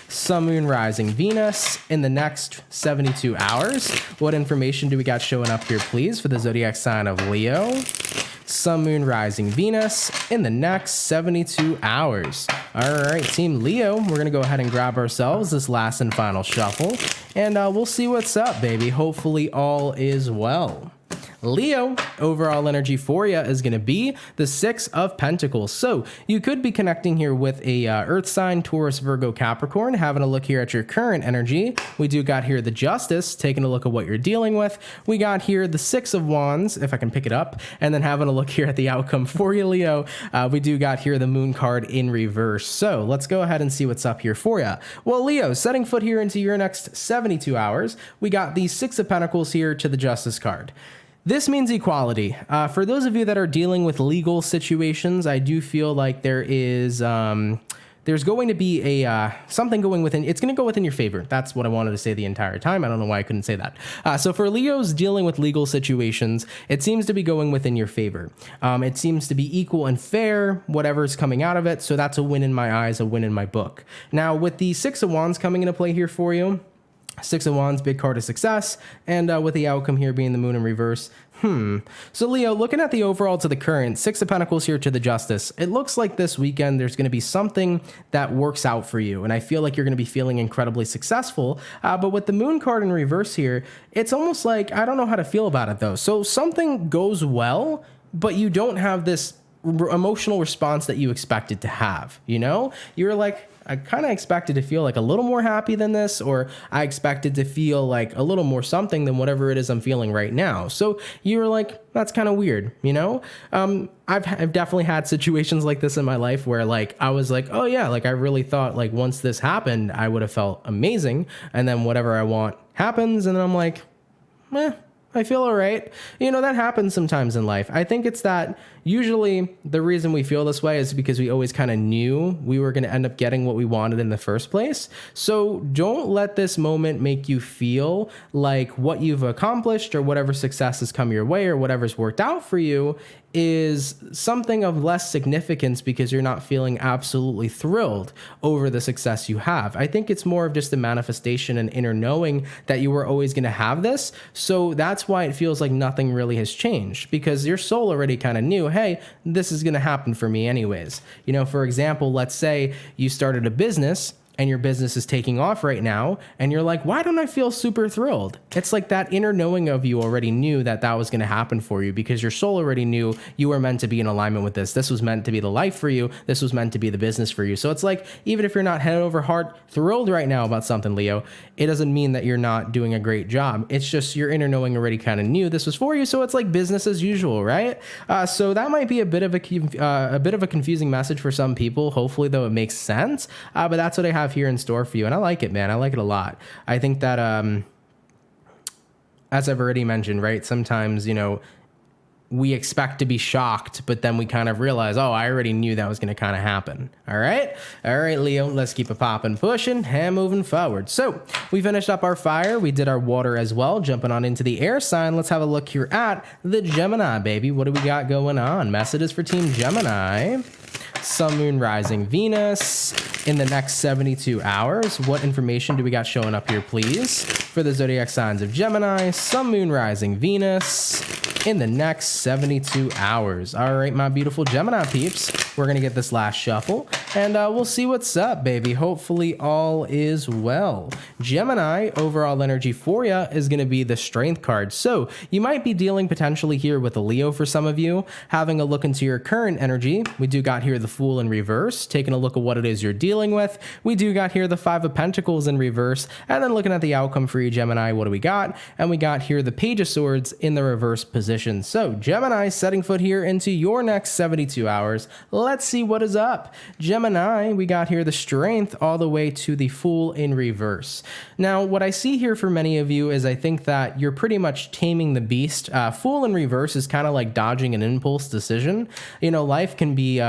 Sun, Moon, Rising, Venus in the next 72 hours. What information do we got showing up here, please, for the zodiac sign of Leo? Sun, Moon, Rising, Venus in the next 72 hours. All right, Team Leo, we're going to go ahead and grab ourselves this last and final shuffle, and we'll see what's up, baby. Hopefully all is well. Leo, overall energy for you is going to be the Six of Pentacles. So you could be connecting here with a earth sign, Taurus, Virgo, Capricorn. Having a look here at your current energy, we do got here the Justice, taking a look at what you're dealing with. We got here the Six of Wands, if I can pick it up, and then having a look here at the outcome for you, Leo. We do got here the Moon card in reverse. So let's go ahead and see what's up here for you. Well, Leo, setting foot here into your next 72 hours, we got the Six of Pentacles here to the Justice card. This means equality. For those of you that are dealing with legal situations, I do feel like there is there's going to be a something going within. It's going to go within your favor. That's what I wanted to say the entire time. I don't know why I couldn't say that. So for Leos dealing with legal situations, it seems to be going within your favor. It seems to be equal and fair, whatever's coming out of it. So that's a win in my eyes, a win in my book. Now with the Six of Wands coming into play here for you, Six of Wands, big card of success, and with the outcome here being the Moon in reverse. So Leo, looking at the overall to the current, Six of Pentacles here to the Justice, it looks like this weekend there's going to be something that works out for you, and I feel like you're going to be feeling incredibly successful, but with the Moon card in reverse here, it's almost like, I don't know how to feel about it though. So something goes well, but you don't have this emotional response that you expected to have, you know? You're like, I kind of expected to feel like a little more happy than this, or I expected to feel like a little more something than whatever it is I'm feeling right now. So you were like, that's kind of weird, you know? I've definitely had situations like this in my life where like, I was like, oh yeah, like I really thought like once this happened, I would have felt amazing. And then whatever I want happens. And then I'm like, I feel all right. You know, that happens sometimes in life. I think it's that, usually the reason we feel this way is because we always kind of knew we were going to end up getting what we wanted in the first place. So don't let this moment make you feel like what you've accomplished or whatever success has come your way or whatever's worked out for you is something of less significance because you're not feeling absolutely thrilled over the success you have. I think it's more of just a manifestation and inner knowing that you were always going to have this. So that's why it feels like nothing really has changed, because your soul already kind of knew, hey, this is going to happen for me anyways. You know, for example, let's say you started a business and your business is taking off right now, and you're like, why don't I feel super thrilled? It's like that inner knowing of you already knew that that was going to happen for you, because your soul already knew you were meant to be in alignment with this. This was meant to be the life for you. This was meant to be the business for you. So it's like, even if you're not head over heart thrilled right now about something, Leo, it doesn't mean that you're not doing a great job. It's just your inner knowing already kind of knew this was for you. So it's like business as usual, right? So that might be a bit of a confusing message for some people. Hopefully, though, it makes sense. But that's what I have here in store for you, and I like it, man. I like it a lot. I think that as I've already mentioned, right, sometimes, you know, we expect to be shocked, but then we kind of realize, oh, I already knew that was going to kind of happen. All right, Leo, let's keep it popping, pushing, and moving forward. So we finished up our fire. We did our water as well. Jumping on into the air sign. Let's have a look here at the Gemini, baby. What do we got going on? Messages for Team Gemini. Sun, Moon, Rising, Venus in the next 72 hours. What information do we got showing up here, please? For the zodiac signs of Gemini, Sun, Moon, Rising, Venus in the next 72 hours. All right, my beautiful Gemini peeps, we're going to get this last shuffle, and we'll see what's up, baby. Hopefully all is well. Gemini, overall energy for you is going to be the Strength card. So you might be dealing potentially here with a Leo for some of you. Having a look into your current energy, we do got here the Fool in reverse, taking a look at what it is you're dealing with. We do got here the Five of Pentacles in reverse, and then looking at the outcome for you, Gemini, what do we got? And we got here the Page of Swords in the reverse position. So Gemini, setting foot here into your next 72 hours. Let's see what is up. Gemini, we got here the Strength all the way to the Fool in reverse. Now, what I see here for many of you is I think that you're pretty much taming the beast. Fool in reverse is kind of like dodging an impulse decision. You know, life can be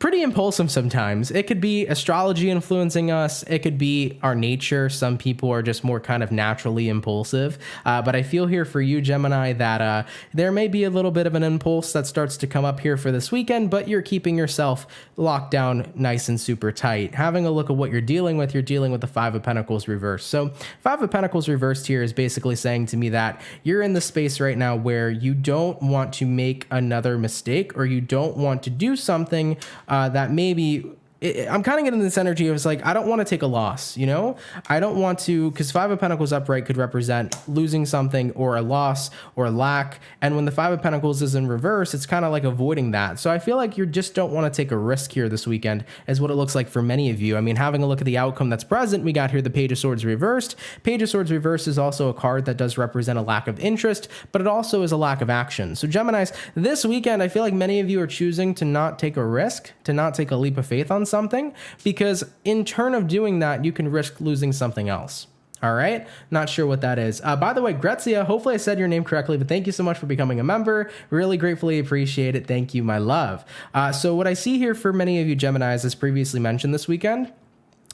pretty impulsive sometimes. It could be astrology influencing us. It could be our nature. Some people are just more kind of naturally impulsive. But I feel here for you, Gemini, that there may be a little bit of an impulse that starts to come up here for this weekend, but you're keeping yourself locked down nice and super tight. Having a look at what you're dealing with the Five of Pentacles reversed. So Five of Pentacles reversed here is basically saying to me that you're in the space right now where you don't want to make another mistake, or you don't want to do something that maybe... I'm kind of getting this energy of, it's like, I don't want to take a loss, you know? I don't want to, because Five of Pentacles upright could represent losing something or a loss or a lack. And when the Five of Pentacles is in reverse, it's kind of like avoiding that. So I feel like you just don't want to take a risk here this weekend, is what it looks like for many of you. I mean, having a look at the outcome that's present, we got here the Page of Swords reversed. Page of Swords reversed is also a card that does represent a lack of interest, but it also is a lack of action. So Geminis, this weekend, I feel like many of you are choosing to not take a risk, to not take a leap of faith on something, because in turn of doing that, you can risk losing something else. All right, not sure what that is. By the way, Gretzia, hopefully I said your name correctly, but thank you so much for becoming a member. Really gratefully appreciate it. Thank you, my love. So what I see here for many of you Geminis, as previously mentioned this weekend,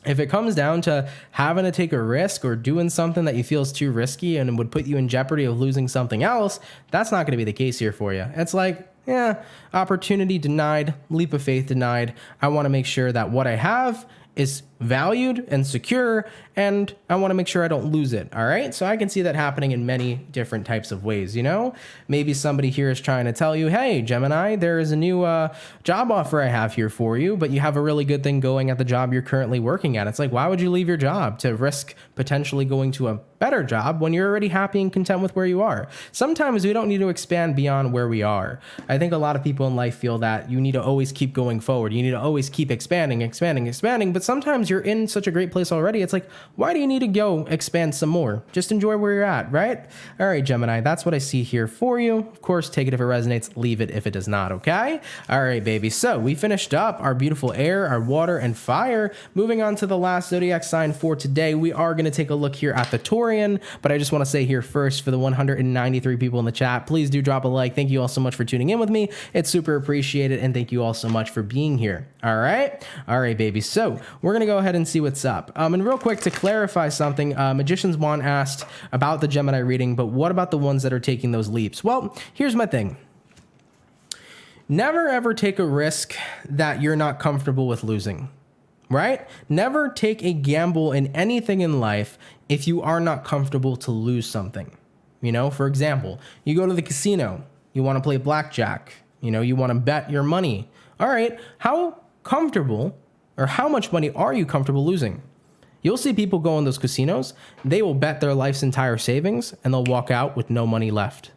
if it comes down to having to take a risk or doing something that you feel is too risky and would put you in jeopardy of losing something else, that's not going to be the case here for you. It's like, yeah, opportunity denied, leap of faith denied. I want to make sure that what I have is valued and secure, and I want to make sure I don't lose it. All right. So I can see that happening in many different types of ways. You know, maybe somebody here is trying to tell you, hey, Gemini, there is a new job offer I have here for you, but you have a really good thing going at the job you're currently working at. It's like, why would you leave your job to risk potentially going to a better job when you're already happy and content with where you are? Sometimes we don't need to expand beyond where we are. I think a lot of people in life feel that you need to always keep going forward. You need to always keep expanding, but but sometimes you're in such a great place already. It's like, why do you need to go expand some more? Just enjoy where you're at, right? All right, Gemini, that's what I see here for you. Of course, take it if it resonates, leave it if it does not, okay? All right, baby. So we finished up our beautiful air, our water, and fire. Moving on to the last zodiac sign for today, we are going to take a look here at the Taurian, but I just want to say here first, for the 193 people in the chat, please do drop a like. Thank you all so much for tuning in with me. It's super appreciated, and thank you all so much for being here. All right, baby. So we're gonna go ahead and see what's up. And real quick to clarify something, Magician's Wand asked about the Gemini reading, but what about the ones that are taking those leaps? Well, here's my thing. Never ever take a risk that you're not comfortable with losing, right? Never take a gamble in anything in life if you are not comfortable to lose something. You know, for example, you go to the casino, you want to play blackjack, you know, you want to bet your money. All right, how comfortable or how much money are you comfortable losing? You'll see people go in those casinos, they will bet their life's entire savings and they'll walk out with no money left.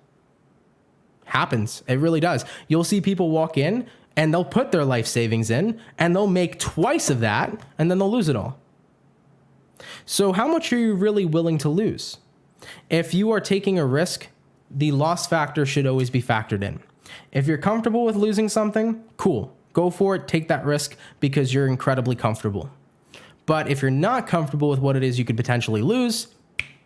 Happens. It really does. You'll see people walk in and they'll put their life savings in and they'll make twice of that and then they'll lose it all. So how much are you really willing to lose? If you are taking a risk, the loss factor should always be factored in. If you're comfortable with losing something, cool. Go for it, take that risk because you're incredibly comfortable. But if you're not comfortable with what it is you could potentially lose,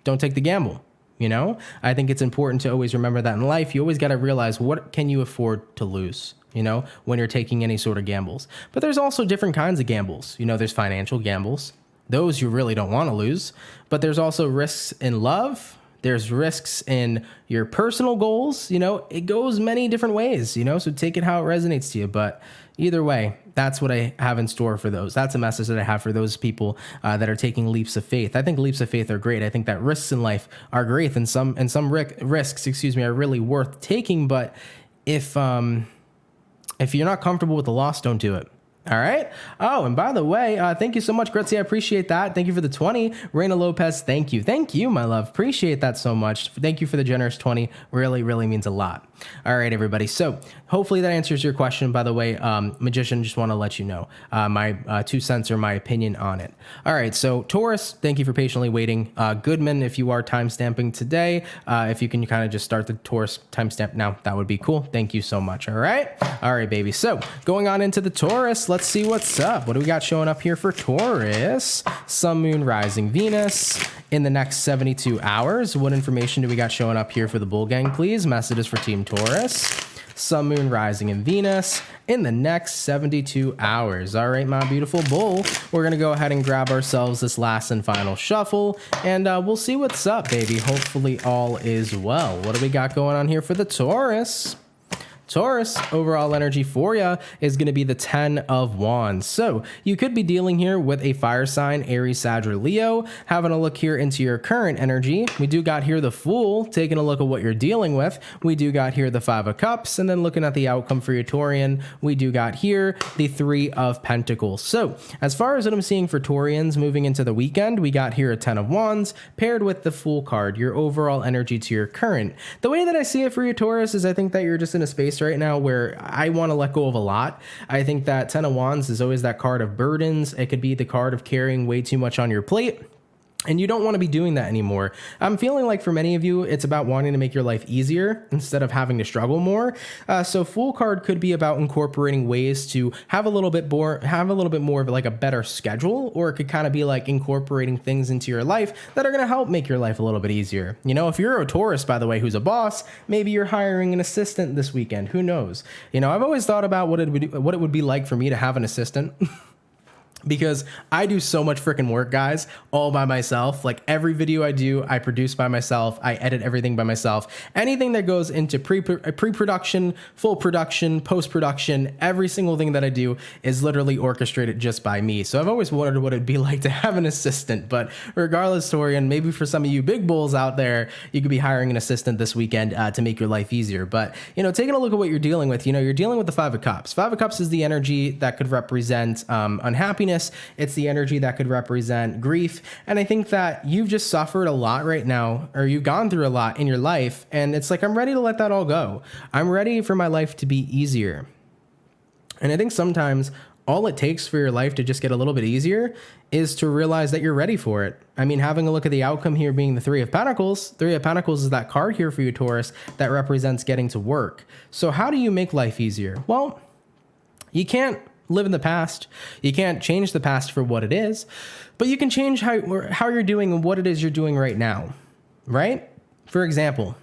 don't take the gamble. You know, I think it's important to always remember that in life. You always got to realize, what can you afford to lose, you know, when you're taking any sort of gambles. But there's also different kinds of gambles. You know, there's financial gambles. Those you really don't want to lose. But there's also risks in love. There's risks in your personal goals. You know, it goes many different ways, you know, so take it how it resonates to you. But either way, that's what I have in store for those. That's a message that I have for those people that are taking leaps of faith. I think leaps of faith are great. I think that risks in life are great, and some risks, are really worth taking. But if you're not comfortable with the loss, don't do it. All right. Oh, and by the way, thank you so much, Gretzy. I appreciate that. Thank you for the 20. Reina Lopez, thank you. Thank you, my love. Appreciate that so much. Thank you for the generous 20. Really, really means a lot. All right, everybody. So hopefully that answers your question. By the way, Magician, just want to let you know my 2 cents or my opinion on it. All right. So Taurus, thank you for patiently waiting. Goodman, if you are timestamping today, if you can kind of just start the Taurus timestamp now, that would be cool. Thank you so much. All right. All right, baby. So going on into the Taurus, let's see what's up. What do we got showing up here for Taurus? Sun, Moon, Rising, Venus in the next 72 hours. What information do we got showing up here for the Bull Gang, please? Messages for Team Taurus. Sun, Moon, Rising, and Venus in the next 72 hours. All right, my beautiful bull. We're going to go ahead and grab ourselves this last and final shuffle, and we'll see what's up, baby. Hopefully all is well. What do we got going on here for the Taurus? Taurus, overall energy for you is going to be the 10 of Wands. So you could be dealing here with a fire sign, Aries, Sag, or Leo. Having a look here into your current energy, we do got here the Fool, taking a look at what you're dealing with. We do got here the 5 of Cups, and then looking at the outcome for your Taurian, we do got here the 3 of Pentacles. So as far as what I'm seeing for Taurians moving into the weekend, we got here a 10 of Wands paired with the Fool card, your overall energy to your current. The way that I see it for you, Taurus, is I think that you're just in a space right now where I want to let go of a lot. I think that 10 of Wands is always that card of burdens. It could be the card of carrying way too much on your plate, and you don't want to be doing that anymore. I'm feeling like for many of you, it's about wanting to make your life easier instead of having to struggle more. So Fool card could be about incorporating ways to have a little bit more of like a better schedule, or it could kind of be like incorporating things into your life that are going to help make your life a little bit easier. You know, if you're a Taurus, by the way, who's a boss, maybe you're hiring an assistant this weekend. Who knows? You know, I've always thought about what it would be like for me to have an assistant. Because I do so much freaking work, guys, all by myself. Like every video I do, I produce by myself. I edit everything by myself. Anything that goes into pre-production, full production, post-production, every single thing that I do is literally orchestrated just by me. So I've always wondered what it'd be like to have an assistant. But regardless, Torian, maybe for some of you big bulls out there, you could be hiring an assistant this weekend to make your life easier. But, you know, taking a look at what you're dealing with, you know, you're dealing with the 5 of Cups. 5 of Cups is the energy that could represent unhappiness. It's the energy that could represent grief. And I think that you've just suffered a lot right now, or you've gone through a lot in your life. And it's like, I'm ready to let that all go. I'm ready for my life to be easier. And I think sometimes all it takes for your life to just get a little bit easier is to realize that you're ready for it. I mean, having a look at the outcome here being the Three of Pentacles. Three of Pentacles is that card here for you, Taurus, that represents getting to work. So how do you make life easier? Well, you can't live in the past. You can't change the past for what it is, but you can change how you're doing and what it is you're doing right now, right? For example,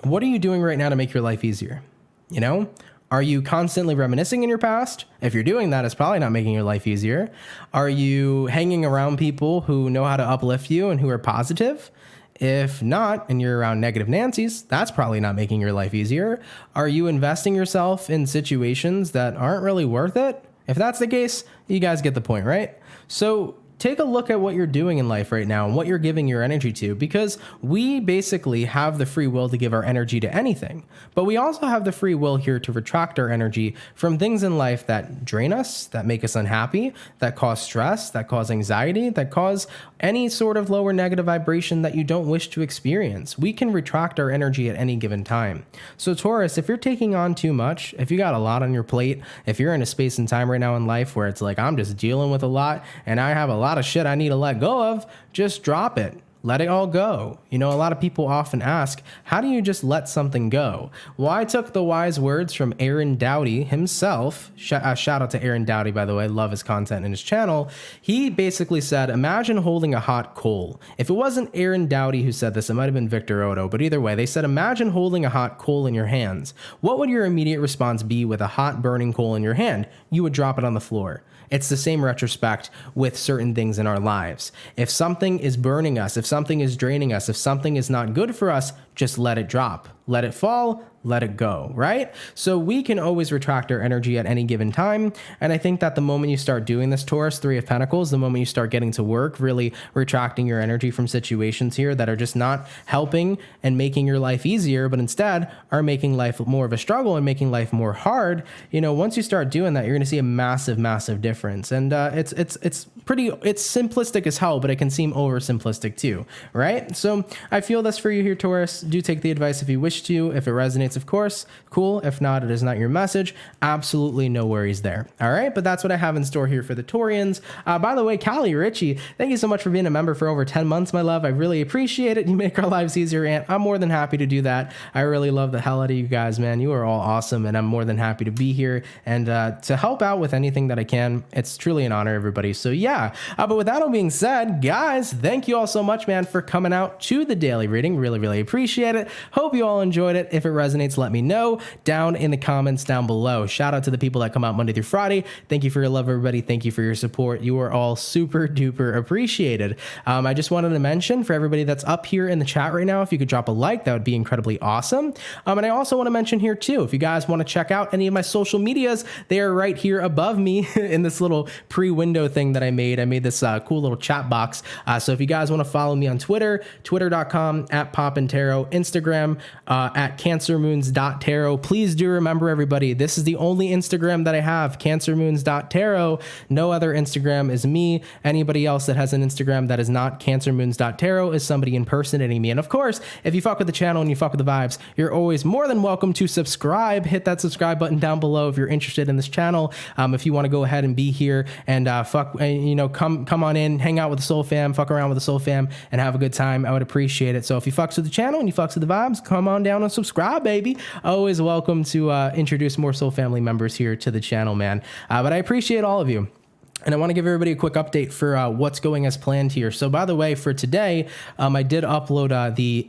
what are you doing right now to make your life easier? You know, are you constantly reminiscing in your past? If you're doing that, it's probably not making your life easier. Are you hanging around people who know how to uplift you and who are positive? If not, and you're around negative Nancy's, that's probably not making your life easier. Are you investing yourself in situations that aren't really worth it? If that's the case, you guys get the point, right? So take a look at what you're doing in life right now and what you're giving your energy to, because we basically have the free will to give our energy to anything, but we also have the free will here to retract our energy from things in life that drain us, that make us unhappy, that cause stress, that cause anxiety, that cause any sort of lower negative vibration that you don't wish to experience. We can retract our energy at any given time. So Taurus, if you're taking on too much, if you got a lot on your plate, if you're in a space and time right now in life where it's like, I'm just dealing with a lot and I have a lot of shit I need to let go of, just drop it. Let it all go. You know, a lot of people often ask, how do you just let something go? Well, I took the wise words from Aaron Doughty himself. Shout out to Aaron Doughty, by the way. Love his content and his channel. He basically said, imagine holding a hot coal. If it wasn't Aaron Doughty who said this, it might have been Victor Odo, but either way, they said, imagine holding a hot coal in your hands. What would your immediate response be with a hot burning coal in your hand? You would drop it on the floor. It's the same retrospect with certain things in our lives. If something is burning us, if something is draining us, if something is not good for us, just let it drop. Let it fall, let it go, right? So we can always retract our energy at any given time. And I think that the moment you start doing this, Taurus, Three of Pentacles, the moment you start getting to work, really retracting your energy from situations here that are just not helping and making your life easier, but instead are making life more of a struggle and making life more hard. You know, once you start doing that, you're going to see a massive, massive difference. And it's simplistic as hell, but it can seem oversimplistic too, right? So I feel this for you here, Taurus. Do take the advice if you wish to. If it resonates, of course, cool. If not, it is not your message. Absolutely no worries there. All right, but that's what I have in store here for the Taurians. By the way, Callie Ritchie, thank you so much for being a member for over 10 months, my love. I really appreciate it. You make our lives easier, and I'm more than happy to do that. I really love the hell out of you guys, man. You are all awesome, and I'm more than happy to be here and to help out with anything that I can. It's truly an honor, everybody. So yeah, but with that all being said, guys, thank you all so much, man, for coming out to the daily reading. Really, really appreciate it. Hope you all enjoyed it. If it resonates, let me know down in the comments down below. Shout out to the people that come out Monday through Friday. Thank you for your love, everybody. Thank you for your support. You are all super duper appreciated. I just wanted to mention for everybody that's up here in the chat right now, if you could drop a like, that would be incredibly awesome. And I also want to mention here too, if you guys want to check out any of my social medias, they are right here above me in this little pre-window thing that I made. I made this cool little chat box. So if you guys want to follow me on Twitter, twitter.com/PoppinTarot, Instagram at CancerMoons.tarot. Please do remember, everybody, this is the only Instagram that I have, CancerMoons.tarot. No other Instagram is me. Anybody else that has an Instagram that is not CancerMoons.tarot is somebody impersonating me. And of course, if you fuck with the channel and you fuck with the vibes, you're always more than welcome to subscribe. Hit that subscribe button down below if you're interested in this channel. If you want to go ahead and be here and come on in, hang out with the Soul Fam, fuck around with the Soul Fam, and have a good time, I would appreciate it. So if you fucks with the channel and you fucks with the vibes, come on down and subscribe, baby. Always welcome to introduce more Soul Family members here to the channel, man. But I appreciate all of you. And I want to give everybody a quick update for what's going as planned here. So by the way, for today, I did upload the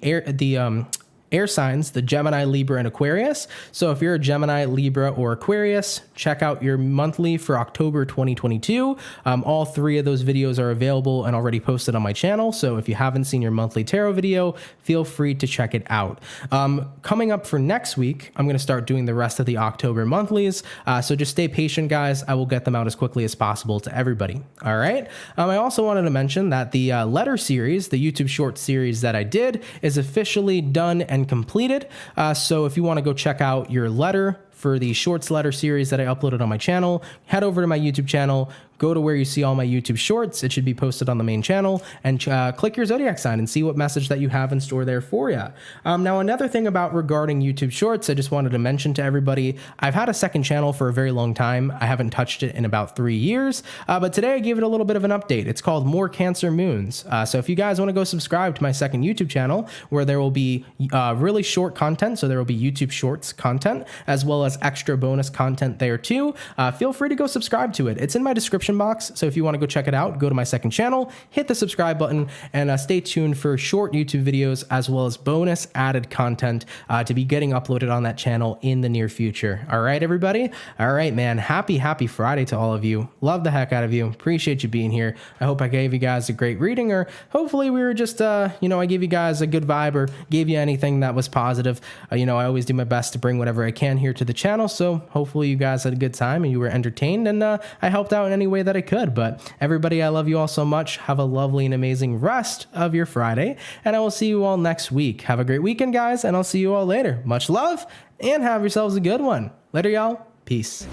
air signs, the Gemini, Libra, and Aquarius. So if you're a Gemini, Libra, or Aquarius, check out your monthly for October 2022. All three of those videos are available and already posted on my channel. So if you haven't seen your monthly tarot video, feel free to check it out. Coming up for next week, I'm going to start doing the rest of the October monthlies. So just stay patient, guys. I will get them out as quickly as possible to everybody. All right. I also wanted to mention that the letter series, the YouTube short series that I did, is officially done and completed. So if you want to go check out your letter for the shorts letter series that I uploaded on my channel, head over to my YouTube channel, go to where you see all my YouTube shorts. It should be posted on the main channel, and click your zodiac sign and see what message that you have in store there for you. Now, another thing about regarding YouTube shorts, I just wanted to mention to everybody, I've had a second channel for a very long time. I haven't touched it in about 3 years, but today I gave it a little bit of an update. It's called More Cancer Moons. So if you guys want to go subscribe to my second YouTube channel, where there will be really short content, so there will be YouTube shorts content, as well as extra bonus content there too, feel free to go subscribe to it. It's in my description box, so if you want to go check it out, go to my second channel, hit the subscribe button, and stay tuned for short YouTube videos as well as bonus added content to be getting uploaded on that channel in the near future. All right, everybody? All right, man. Happy Friday to all of you. Love the heck out of you. Appreciate you being here. I hope I gave you guys a great reading, or hopefully we were just, I gave you guys a good vibe or gave you anything that was positive. I always do my best to bring whatever I can here to the channel, so hopefully you guys had a good time and you were entertained, and I helped out in any way that I could. But everybody, I love you all so much. Have a lovely and amazing rest of your Friday, and I will see you all next week. Have a great weekend, guys, and I'll see you all later. Much love, and have yourselves a good one. Later, y'all. Peace.